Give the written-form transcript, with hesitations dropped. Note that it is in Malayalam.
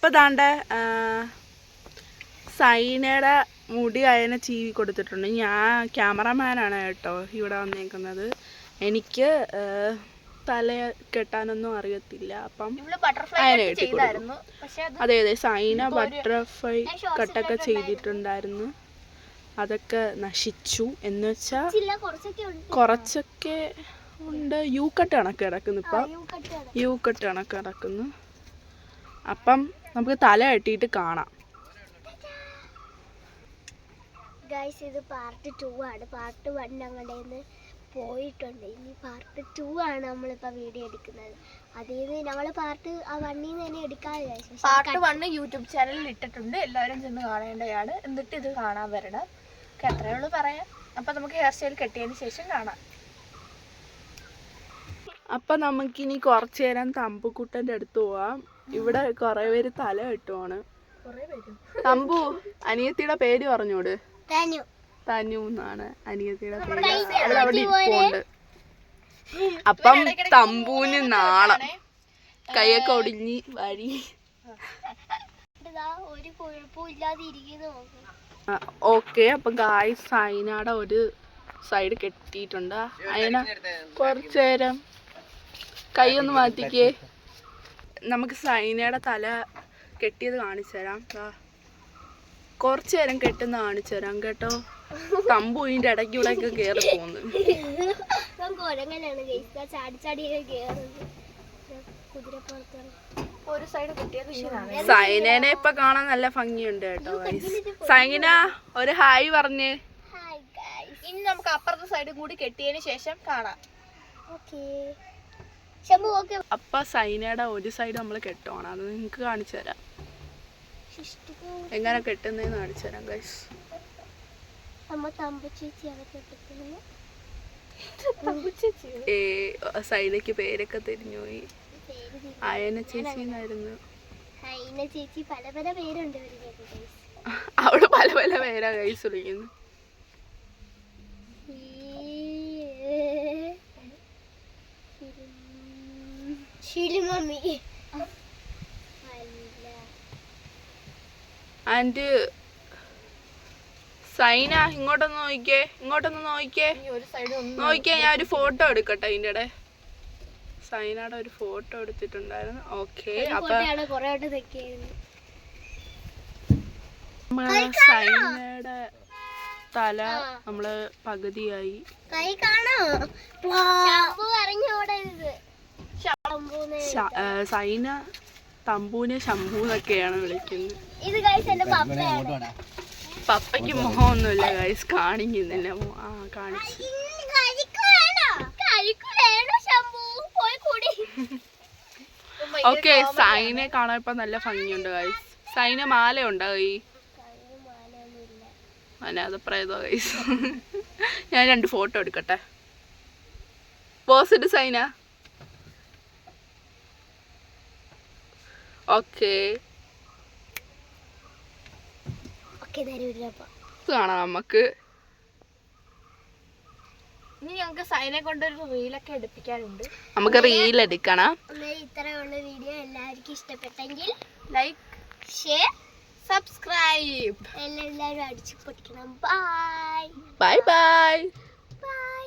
ഇപ്പം ദാണ്ട സൈനയുടെ മുടി അയനെ ചീവി കൊടുത്തിട്ടുണ്ട്. ഞാൻ ക്യാമറമാനാണ് കേട്ടോ ഇവിടെ വന്നേക്കുന്നത്. എനിക്ക് തല കെട്ടാനൊന്നും അറിയത്തില്ല. അപ്പം അയനെ കെട്ടിക്കൊടുക്കും. അതെ അതെ, സൈന ബട്ടർഫ്ലൈ കട്ടൊക്കെ ചെയ്തിട്ടുണ്ടായിരുന്നു. അതൊക്കെ നശിച്ചു. എന്ന് വെച്ചാൽ കുറച്ചൊക്കെ ഉണ്ട്. യു കട്ട് കണക്ക് കിടക്കുന്നു. ഇപ്പം യു കട്ട് കണക്ക് കിടക്കുന്നു. അപ്പം നമുക്ക് തല കെട്ടിയിട്ട് കാണാം. ഗൈസ്, ഇത് പാർട്ട് 2 ആണ്. പാർട്ട് 1 ഞങ്ങളുടെ പോയിട്ടുണ്ട്. ഇനി പാർട്ട് 2 ആണ് നമ്മളിപ്പോൾ വീഡിയോ എടുക്കുന്നത്. അതിൽ നിന്ന് ഞങ്ങൾ പാർട്ട് 1 തന്നെ എടുക്കാതെ വിചാരിച്ചു. പാർട്ട് 1 യൂട്യൂബ് ചാനലിൽ ഇട്ടിട്ടുണ്ട്. എല്ലാവരും ചെന്ന് കാണേണ്ടതാണ്. എന്നിട്ട് ഇത് കാണാൻ വരണം. അത്രയേ ഉള്ളൂ പറയാം. അപ്പം നമുക്ക് ഹെയർ സ്റ്റൈൽ കെട്ടിയതിന് ശേഷം കാണാം. അപ്പം നമുക്കിനി കുറച്ചു നേരം തമ്പുക്കുട്ടൻ്റെ അടുത്ത് പോവാം. ഇവിടെ കുറേ പേര് തല കെട്ടുവാണ്. തമ്പു, അനിയത്തിയുടെ പേര് പറഞ്ഞോട്. തനു എന്നാണ് അനിയത്തിയുടെ പേര്. അവളവിടെ ഇരിപ്പുണ്ട്. അപ്പം തമ്പുവിന് നാളം, കൈയൊക്കെ ഒടിഞ്ഞ് വഴി. ഒരു കുഴപ്പമില്ലാതെ ഇരിക്കുന്നു. ഓക്കെ, അപ്പം ഗായ്സ് സൈനയുടെ ഒരു സൈഡ് കെട്ടിയിട്ടുണ്ട്. അതിനെ കുറച്ചു നേരം കൈയൊന്ന് മാറ്റിക്കേ. നമുക്ക് സൈനയുടെ തല കെട്ടിയത് കാണിച്ചു തരാം. കുറച്ചു നേരം കെട്ടുന്ന കാണിച്ചു തരാം കേട്ടോ. തമ്പു ഇതിൻ്റെ ഇടയ്ക്ക് ഇവിടെയൊക്കെ കയറി പോകുന്നു. സൈനേനെ ഇപ്പൊ കാണാൻ നല്ല ഭംഗിയുണ്ട് കേട്ടോ. സൈന ഒരു ഹായ് പറഞ്ഞ്. ഇനി നമുക്ക് അപ്പുറത്തെ സൈഡും കൂടി കെട്ടിയതിന് ശേഷം കാണാം. അപ്പൊ സൈനയുടെ ഒരു സൈഡ് നമ്മൾ കെട്ടുവാണ്. അത് നിങ്ങക്ക് കാണിച്ചു തരാം. എങ്ങനെ കെട്ടുന്നതെന്ന് കാണിച്ചു തരാം ഗൈസ്. സൈനയ്ക്ക് പേരൊക്കെ തിരിഞ്ഞു പോയി. അയന ചേച്ചി എന്നായിരുന്നു. അവള് പല പല പേരാ ഗൈസ് വിളിക്കുന്നു. ആൻഡ് സൈന ഇങ്ങോട്ടൊന്ന് നോക്കിക്കേ, ഇങ്ങോട്ടൊന്ന് നോക്കിക്കേ, നോക്കിക്കേ. ഞാൻ ഒരു ഫോട്ടോ എടുക്കട്ടെ. അതിൻ്റെ ഇടെ സൈനയുടെ ഒരു ഫോട്ടോ എടുത്തിട്ടുണ്ടായിരുന്നു. ഓക്കെ, അപ്പൊ സൈനയുടെ തല നമ്മള് പകുതിയായി. സൈന തമ്പൂനെ ശംഭു എന്നൊക്കെയാണ് വിളിക്കുന്നത്. പപ്പയ്ക്ക് മുഖമൊന്നുമില്ല ഗൈസ്, കാണിക്കുന്നില്ല. കാണിച്ചു. ഓക്കെ, സൈനെ കാണാൻ ഇപ്പൊ നല്ല ഭംഗിയുണ്ട് ഗൈസ്. സൈന മാല ഉണ്ടോ കൈ? അനാഥ പ്രേതോ ഗൈസ്. ഞാൻ 2 ഫോട്ടോ എടുക്കട്ടെ. പോസിറ്റ് സൈന. ഓക്കെ, കാണാം നമുക്ക്. ഇനി ഞങ്ങൾക്ക് സൈനെ കൊണ്ടൊരു റീലൊക്കെ എടുപ്പിക്കാനുണ്ട്. നമുക്ക് റീൽ എടുക്കണം. ഇത്രയുള്ള വീഡിയോ എല്ലാവർക്കും ഇഷ്ടപ്പെട്ടെങ്കിൽ ലൈക്ക്, ഷെയർ, സബ്സ്ക്രൈബ് എല്ലാവരും അടിച്ചു പൊട്ടിക്കണം. Bye bye bye. ബൈ.